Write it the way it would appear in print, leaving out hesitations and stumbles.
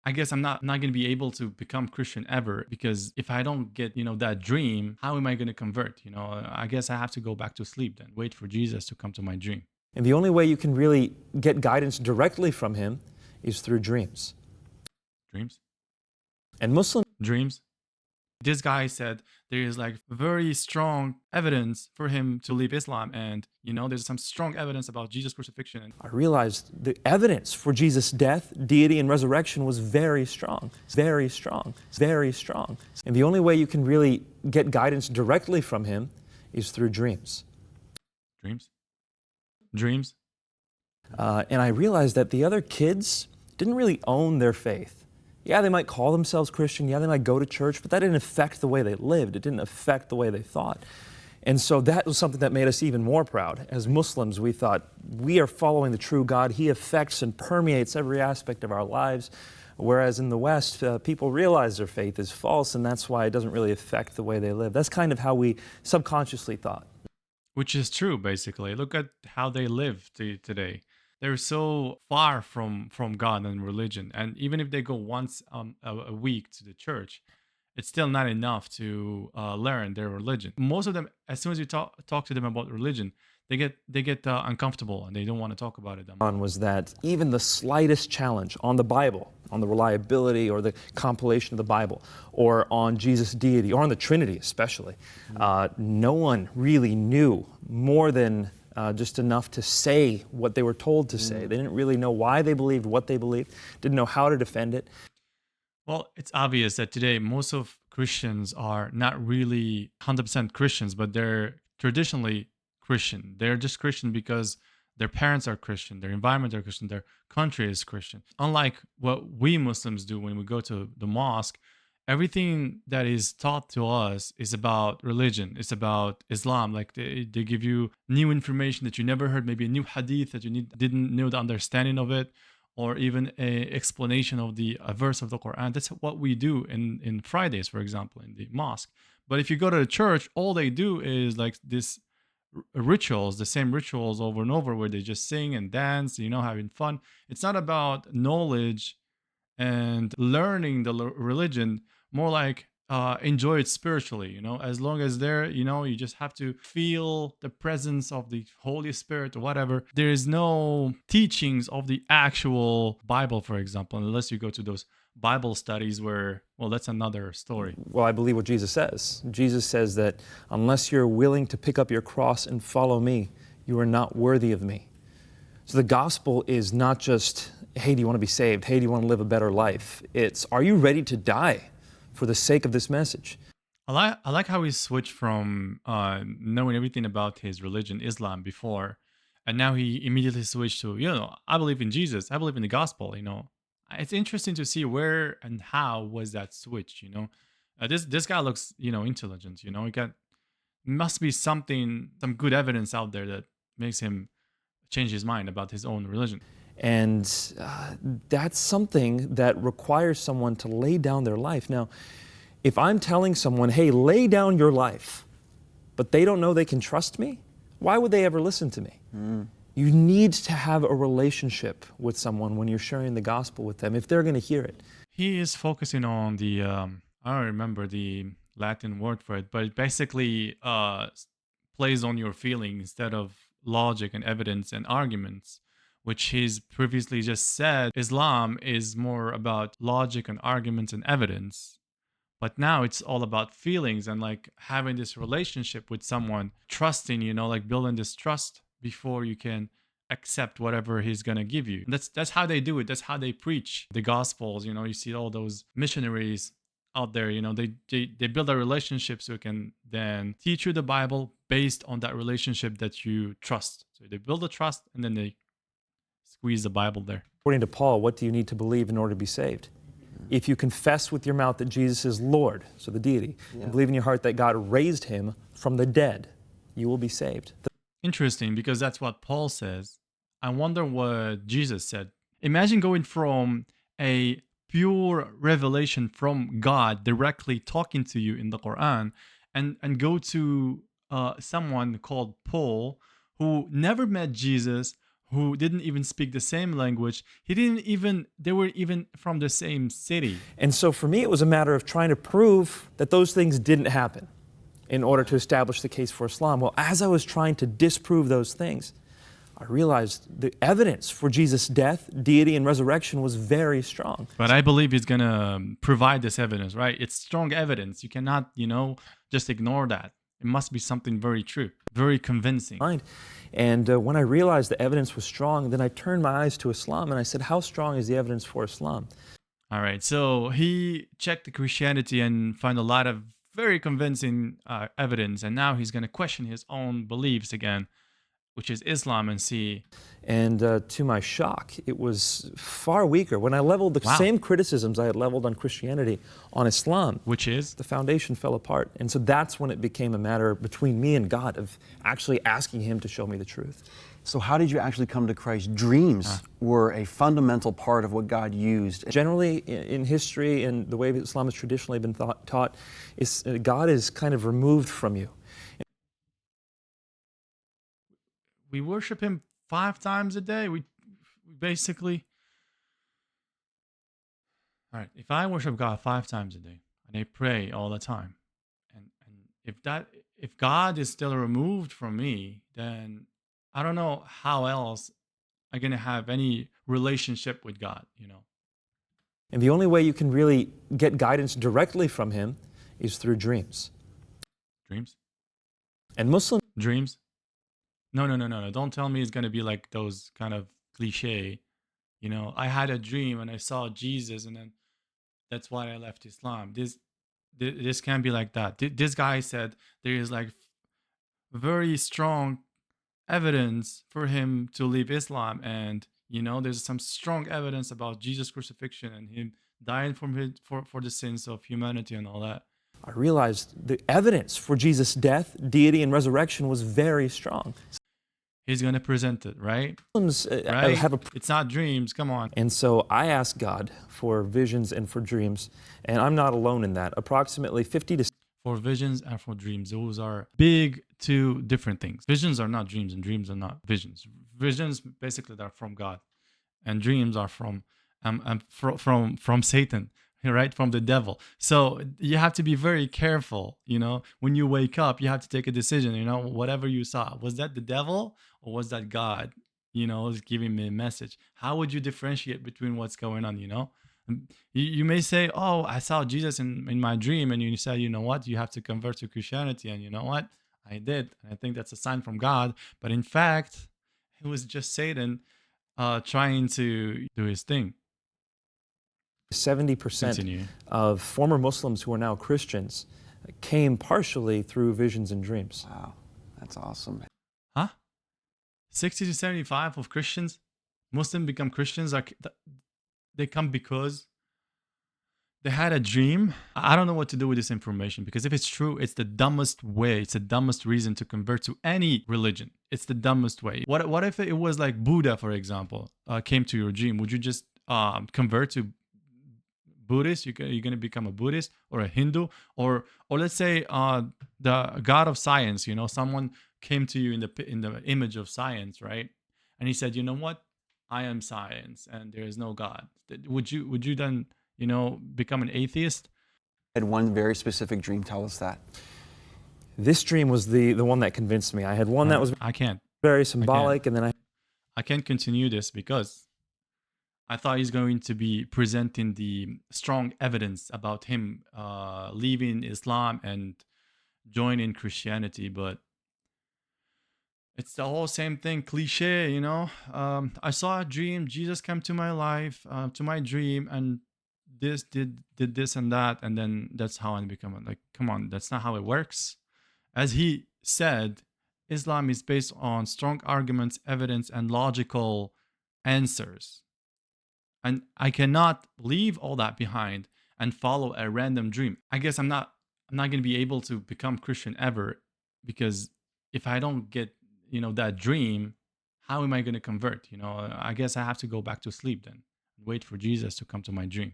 I guess I'm not going to be able to become Christian ever, because if I don't get, that dream, how am I going to convert? I guess I have to go back to sleep then, wait for Jesus to come to my dream. And the only way you can really get guidance directly from him is through dreams. Dreams? And Muslims Dreams? This guy said there is like very strong evidence for him to leave Islam, and there's some strong evidence about Jesus' crucifixion. I realized the evidence for Jesus' death, deity, and resurrection was very strong, very strong, very strong. And the only way you can really get guidance directly from him is through dreams. Dreams? Dreams? And I realized that the other kids didn't really own their faith. Yeah, they might call themselves Christian. Yeah, they might go to church, but that didn't affect the way they lived. It didn't affect the way they thought. And so that was something that made us even more proud. As Muslims, we thought, we are following the true God. He affects and permeates every aspect of our lives. Whereas in the West, people realize their faith is false, and that's why it doesn't really affect the way they live. That's kind of how we subconsciously thought. Which is true, basically. Look at how they live today. They're so far from God and religion. And even if they go once a week to the church, it's still not enough to learn their religion. Most of them, as soon as you talk to them about religion, they get uncomfortable and they don't want to talk about it. Was that even the slightest challenge on the Bible, on the reliability or the compilation of the Bible, or on Jesus' deity, or on the Trinity especially, no one really knew more than just enough to say what they were told to say. They didn't really know why they believed what they believed, didn't know how to defend it. Well, it's obvious that today most of Christians are not really 100% Christians, but they're traditionally Christian. They're just Christian because their parents are Christian, their environment are Christian, their country is Christian. Unlike what we Muslims do when we go to the mosque, everything that is taught to us is about religion. It's about Islam. Like they give you new information that you never heard, maybe a new hadith that you didn't know the understanding of it, or even a explanation of a verse of the Quran. That's what we do in Fridays, for example, in the mosque. But if you go to the church, all they do is like this rituals, the same rituals over and over, where they just sing and dance, having fun. It's not about knowledge and learning the religion, more like enjoy it spiritually. As long as there, you just have to feel the presence of the Holy Spirit or whatever. There is no teachings of the actual Bible, for example, unless you go to those Bible studies where, well, that's another story. Well, I believe what Jesus says. Jesus says that unless you're willing to pick up your cross and follow me, you are not worthy of me. So the gospel is not just, hey, do you want to be saved? Hey, do you want to live a better life? It's, are you ready to die for the sake of this message? I like how he switched from knowing everything about his religion, Islam, before, and now he immediately switched to, I believe in Jesus. I believe in the gospel. It's interesting to see where and how was that switch. This guy looks, intelligent. He got, must be some good evidence out there that makes him change his mind about his own religion. And that's something that requires someone to lay down their life. Now, if I'm telling someone, hey, lay down your life, but they don't know they can trust me, why would they ever listen to me? You need to have a relationship with someone when you're sharing the gospel with them, if they're going to hear it. He is focusing on the, I don't remember the Latin word for it, but it basically plays on your feeling instead of logic and evidence and arguments, which he's previously just said Islam is more about logic and arguments and evidence. But now it's all about feelings and like having this relationship with someone, trusting, like building this trust before you can accept whatever he's gonna give you. That's how they do it. That's how they preach the gospels. You see all those missionaries out there. They build a relationship so it can then teach you the Bible based on that relationship that you trust. So they build a trust and then they squeeze the Bible there. According to Paul, what do you need to believe in order to be saved? If you confess with your mouth that Jesus is Lord, so the deity, and believe in your heart that God raised him from the dead, you will be saved. Interesting, because that's what Paul says. I wonder what Jesus said. Imagine going from a pure revelation from God directly talking to you in the Quran and go to someone called Paul who never met Jesus, who didn't even speak the same language. He didn't even they were even from the same city. And so for me, it was a matter of trying to prove that those things didn't happen in order to establish the case for Islam. Well, as I was trying to disprove those things, I realized the evidence for Jesus' death, deity, and resurrection was very strong. But I believe he's gonna provide this evidence, right? It's strong evidence. You cannot, just ignore that. It must be something very true, very convincing. And when I realized the evidence was strong, then I turned my eyes to Islam and I said, how strong is the evidence for Islam? All right, so he checked the Christianity and found a lot of very convincing evidence, and now he's gonna question his own beliefs again, which is Islam, and see. And to my shock, it was far weaker. When I leveled the Wow. same criticisms I had leveled on Christianity on Islam, Which is the foundation fell apart. And so that's when it became a matter between me and God of actually asking Him to show me the truth. So how did you actually come to Christ? Dreams were a fundamental part of what God used. Generally, in history and the way that Islam has traditionally been taught, is God is kind of removed from you. we worship him 5 times a day. We basically, all right. If I worship God 5 times a day and I pray all the time, and if God is still removed from me, then I don't know how else I'm gonna have any relationship with God. And the only way you can really get guidance directly from Him is through dreams. Dreams, And Muslim dreams. No, no, no, no, no. Don't tell me it's gonna be like those kind of cliche. I had a dream and I saw Jesus, and then that's why I left Islam. This can't be like that. This guy said there is like very strong evidence for him to leave Islam, and there's some strong evidence about Jesus' crucifixion and him dying for the sins of humanity and all that. I realized the evidence for Jesus' death, deity, and resurrection was very strong. He's gonna present it, right? Muslims Right? have a It's not dreams. Come on. And so I asked God for visions and for dreams, and I'm not alone in that. Approximately 50 to For visions and for dreams, those are big two different things. Visions are not dreams, and dreams are not visions. Visions basically are from God, and dreams are from Satan, right? From the devil. So you have to be very careful. When you wake up, you have to take a decision. Whatever you saw, was that the devil or was that God? Is giving me a message. How would you differentiate between what's going on? You may say, oh, I saw Jesus in my dream, and you say, you know what, you have to convert to Christianity, and you know what, I did, and I think that's a sign from God. But in fact, it was just Satan trying to do his thing. 70% Continue. of former Muslims who are now Christians came partially through visions and dreams. Wow, that's awesome. Huh? 60 to 75 of Christians, Muslim become Christians, they come because they had a dream. I don't know what to do with this information, because if it's true, it's the dumbest way. It's the dumbest reason to convert to any religion. It's the dumbest way. What if it was like Buddha, for example, came to your dream? Would you just convert to Buddhist? You're going to become a Buddhist or a Hindu, or let's say the God of science. Someone came to you in the image of science, right? And he said, you know what? I am science, and there is no God. Would you then become an atheist? I had one very specific dream. Tell us that. This dream was the one that convinced me. I had one that was I can't. very symbolic, and then I can't continue this because I thought he's going to be presenting the strong evidence about him leaving Islam and joining Christianity, but it's the whole same thing, cliche. I saw a dream. Jesus came to my life, to my dream, and this did this and that, and then that's how I become like. Come on, that's not how it works. As he said, Islam is based on strong arguments, evidence, and logical answers. And I cannot leave all that behind and follow a random dream. I guess I'm not going to be able to become Christian ever, because if I don't get that dream, how am I going to convert? I guess I have to go back to sleep then, and wait for Jesus to come to my dream.